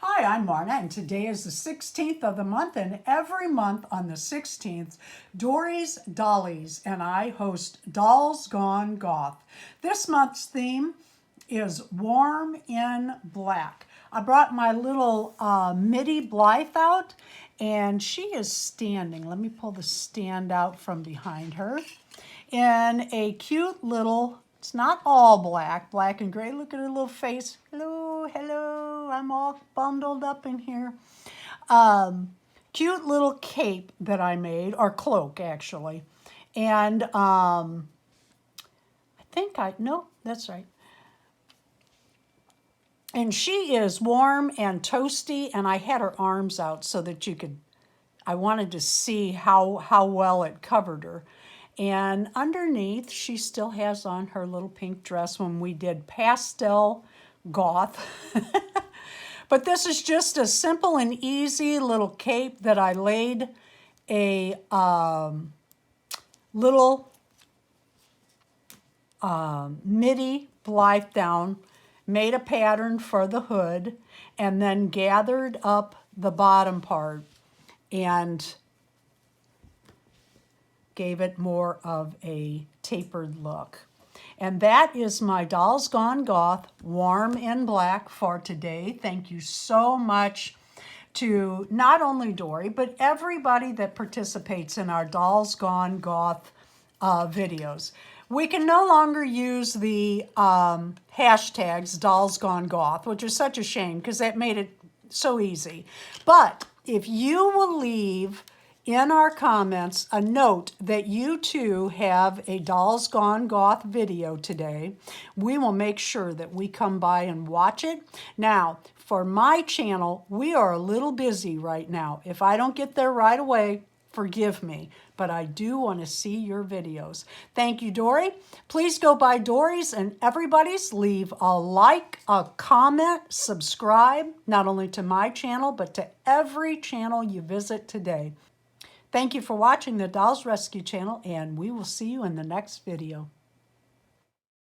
Hi, I'm Marna, and today is the 16th of the month, and every month on the 16th, Dory's Dollies and I host Dolls Gone Goth. This month's theme is Warm in Black. I brought my little Mitty Blythe out, and she is standing. Let me pull the stand out from behind her in a cute little, it's not all black, black and gray. Look at her little face. Hello, hello, I'm all bundled up in here. Cute little cape that I made, or cloak actually. And no, that's right. And she is warm and toasty, and I had her arms out so that I wanted to see how well it covered her. And underneath, she still has on her little pink dress when we did Pastel Goth. But this is just a simple and easy little cape that I laid a little Mitty Blythe down, made a pattern for the hood, and then gathered up the bottom part and gave it more of a tapered look. And that is my Dolls Gone Goth Warm in Black for today. Thank you so much to not only Dory, but everybody that participates in our Dolls Gone Goth videos. We can no longer use the hashtags Dolls Gone Goth, which is such a shame because that made it so easy. But if you will leave in our comments a note that you too have a Dolls Gone Goth video today, we will make sure that we come by and watch it. Now, for my channel, we are a little busy right now. If I don't get there right away, forgive me, but I do want to see your videos. Thank you, Dory. Please go by Dory's and everybody's. Leave a like, a comment, subscribe, not only to my channel, but to every channel you visit today. Thank you for watching the Dolls Rescue channel, and we will see you in the next video.